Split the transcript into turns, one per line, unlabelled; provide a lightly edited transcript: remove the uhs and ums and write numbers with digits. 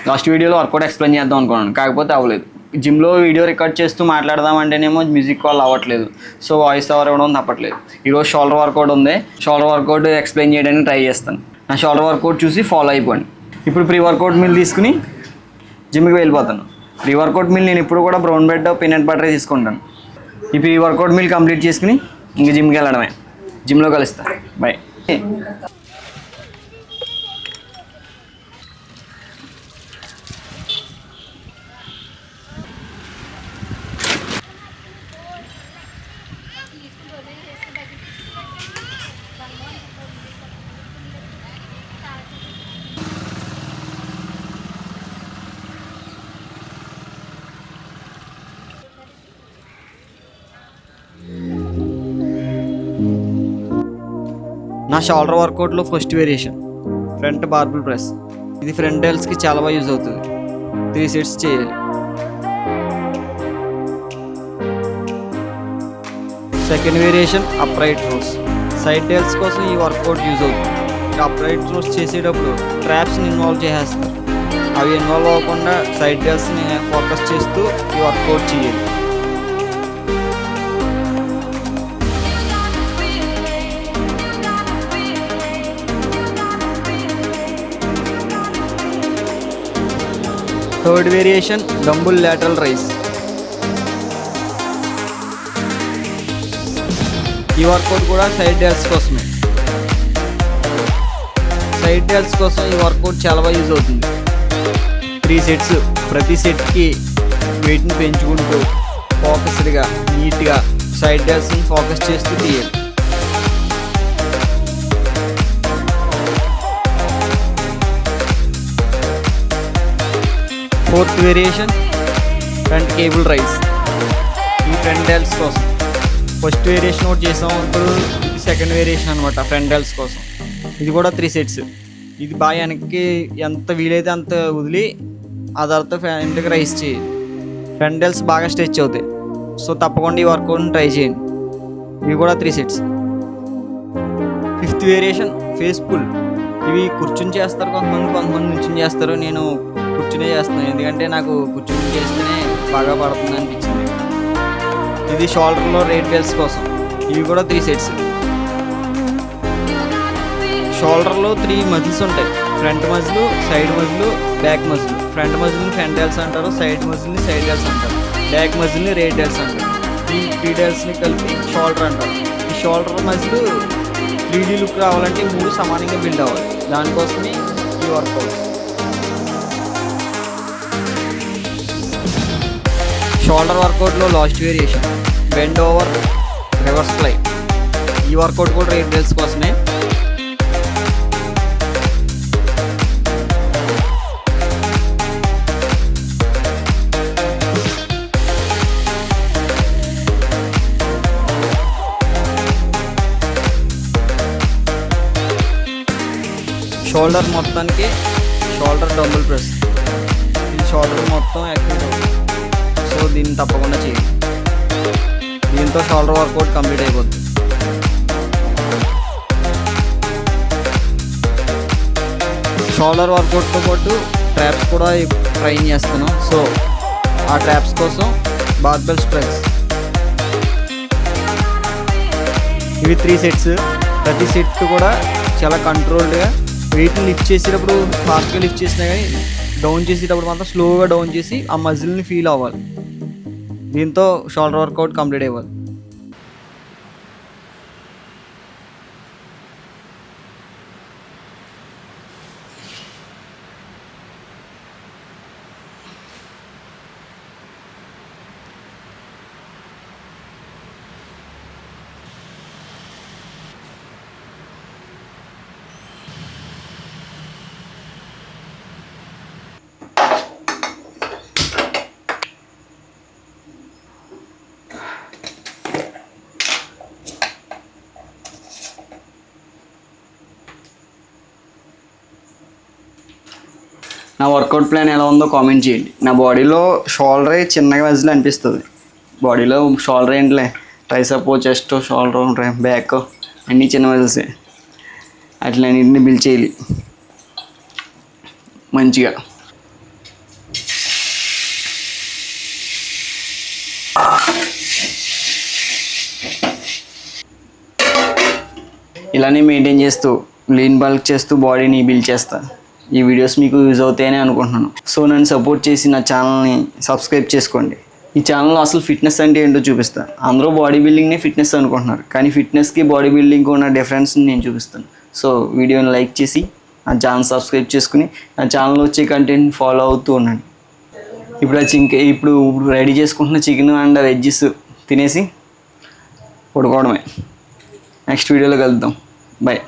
Last వీడియోలో work out explain చేద్దాం అనుకున్నాను, కాకపోతే అవ్వలేదు. జిమ్లో వీడియో రికార్డ్ చేస్తూ మాట్లాడదామంటేనేమో మ్యూజిక్ కాల్ అవ్వట్లేదు, సో వాయిస్ ఓవర్ ఇవ్వడం తప్పట్లేదు. ఈరోజు షోల్డర్ వర్కౌట్ ఉంది, షోల్డర్ వర్కౌట్ ఎక్స్ప్లెయిన్ చేయడానికి ట్రై చేస్తాను. నా షోల్డర్ వర్కౌట్ చూసి ఫాలో అయిపోండి. ఇప్పుడు ప్రీ వర్కౌట్ మీల్ తీసుకుని జిమ్కి వెళ్ళిపోతాను. ప్రీ వర్కౌట్ మీల్ నేను ఇప్పుడు కూడా బ్రౌన్ బ్రెడ్ పీనట్ బటర్ తీసుకుంటాను. ఈ ప్రీ వర్కౌట్ మీల్ కంప్లీట్ చేసుకుని ఇంక జిమ్కి వెళ్ళడమే. జిమ్లో కలుస్తాను. బాయ్. నా షోల్డర్ వర్కౌట్లో first variation front barbell press. ఇది ఫ్రంట్ డెల్స్కి చాలా బాగా యూజ్ అవుతుంది. 3 సెట్స్ చేయాలి. Second variation upright rows. Side delts కోసం ఈ వర్కౌట్ యూజ్ అవుతుంది. అప్రైట్ రోస్ చేసేటప్పుడు ట్రాప్స్ని ఇన్వాల్వ్ చేసేస్తారు. అవి ఇన్వాల్వ్ అవ్వకుండా సైడ్ డెల్స్ని ఫోకస్ చేస్తూ ఈ వర్కౌట్ చేయాలి. Third variation dumbbell lateral rice. ఈ వర్కౌట్ కూడా సైడ్ డెల్స్ కోసమే. సైడ్ డెల్స్ కోసం ఈ వర్కౌట్ చాలా బాగా యూజ్ అవుతుంది. 3 సెట్స్. ప్రతి సెట్కి వెయిట్ని పెంచుకుంటూ ఫోకస్డ్గా నీట్గా సైడ్ డెల్స్ని ఫోకస్ చేస్తూ తీయాలి. Fourth variation front cable rice. ఈ ఫ్రంట్ డెల్స్ కోసం ఫస్ట్ వేరియేషన్ ఒకటి చేసాం, ఇప్పుడు ఇది సెకండ్ వేరియేషన్ అనమాట ఫ్రంట్ డెల్స్ కోసం. ఇది కూడా 3 సెట్స్. ఇది బాగా వెనక్కి ఎంత వీలైతే అంత వదిలి ఆ తర్వాత ఫ్రంట్కి రైస్ చేయాలి. ఫ్రంట్ డెల్స్ బాగా స్ట్రెచ్ అవుతాయి, సో తప్పకుండా ఈ వర్కౌట్ని ట్రై చేయండి. ఇవి కూడా 3 sets. Fifth variation face pull. ఇవి కూర్చుని చేస్తారు కొంతమంది నుంచుని చేస్తారు. నేను కూర్చునే చేస్తున్నాను, ఎందుకంటే నాకు కూర్చుని చేస్తేనే బాగా పడుతుంది అనిపించింది. ఇది షోల్డర్లో రేట్ డెల్స్ కోసం. ఇవి కూడా 3 సెట్స్. షోల్డర్లో 3 మజిల్స్ ఉంటాయి. Front muscle, side muscle, back muscle. Front మజిల్ని ఫ్రంట్ డెల్స్ అంటారు, సైడ్ మజిల్ని సైడ్ డెల్స్ అంటారు, బ్యాక్ మజిల్ని రేట్ డెల్స్ అంటారు. ఈ 3 డెల్స్ని కలిపి షోల్డర్ అంటారు. ఈ షోల్డర్ మజిల్ 3D లుక్ రావాలంటే 3 సమానంగా బిల్డ్ అవ్వాలి. దానికోసమే ఈ వర్కౌట్. షోల్డర్ వర్కౌట్లో last variation bend over reverse fly. ఈ వర్కౌట్ కూడా రేట్ డెల్స్ కోసమే. షోల్డర్ మొత్తానికి షోల్డర్ డంబుల్ ప్రెస్. ఈ షోల్డర్ మొత్తం యాక్టివేట్ అవుతుంది, సో దీన్ని తప్పకుండా చేయండి. దీంతో షోల్డర్ వర్కౌట్ కంప్లీట్ అయిపోతుంది. షోల్డర్ వర్కౌట్తో పాటు ట్రాప్స్ కూడా ట్రైన్ చేస్తాను, సో ఆ ట్రాప్స్ కోసం బార్బెల్ స్ట్రెక్స్. ఇవి 3 సెట్స్. ప్రతి సెట్ కూడా చాలా కంట్రోల్డ్గా వెయిట్ని లిఫ్ట్ చేసేటప్పుడు ఫాస్ట్గా లిఫ్ట్ చేసినా కానీ డౌన్ చేసేటప్పుడు మాత్రం స్లోగా డౌన్ చేసి ఆ మజిల్ని ఫీల్ అవ్వాలి. దీంతో షోల్డర్ వర్కౌట్ కంప్లీట్ అవ్వాలి. నా వర్కౌట్ ప్లాన్ ఎలా ఉందో కామెంట్ చేయండి. నా బాడీలో షోల్డరే చిన్నగా మజిల్ అనిపిస్తుంది. బాడీలో షోల్డర్ ఏంటిలే, ట్రైసెప్, చెస్ట్, షోల్డర్, బ్యాక్ అన్నీ చిన్న మజిల్సే. అట్లా అన్నింటినీ బిల్డ్ చేయాలి మంచిగా. ఇలానే మెయింటైన్ చేస్తూ లీన్ బల్క్ చేస్తూ బాడీని బిల్డ్ చేస్తా. ఈ వీడియోస్ మీకు యూజ్ అవుతాయని అనుకుంటున్నాను. సో నన్ను సపోర్ట్ చేసి నా ఛానల్ని సబ్స్క్రైబ్ చేసుకోండి. ఈ ఛానల్లో అసలు ఫిట్నెస్ అంటే ఏంటో చూపిస్తాను. అందరూ బాడీ బిల్డింగ్నే ఫిట్నెస్ అనుకుంటున్నారు, కానీ ఫిట్నెస్కి బాడీ బిల్డింగ్కి ఉన్న డిఫరెన్స్ని నేను చూపిస్తాను. సో వీడియోని లైక్ చేసి నా ఛానల్ సబ్స్క్రైబ్ చేసుకుని నా ఛానల్లో వచ్చే కంటెంట్ ఫాలో అవుతూ ఉండండి. ఇప్పుడు రెడీ చేసుకుంటున్న చికెన్ అండ్ వెజ్జెస్ తినేసి పడుకోవడమే. నెక్స్ట్ వీడియోలో కలుద్దాం. బాయ్.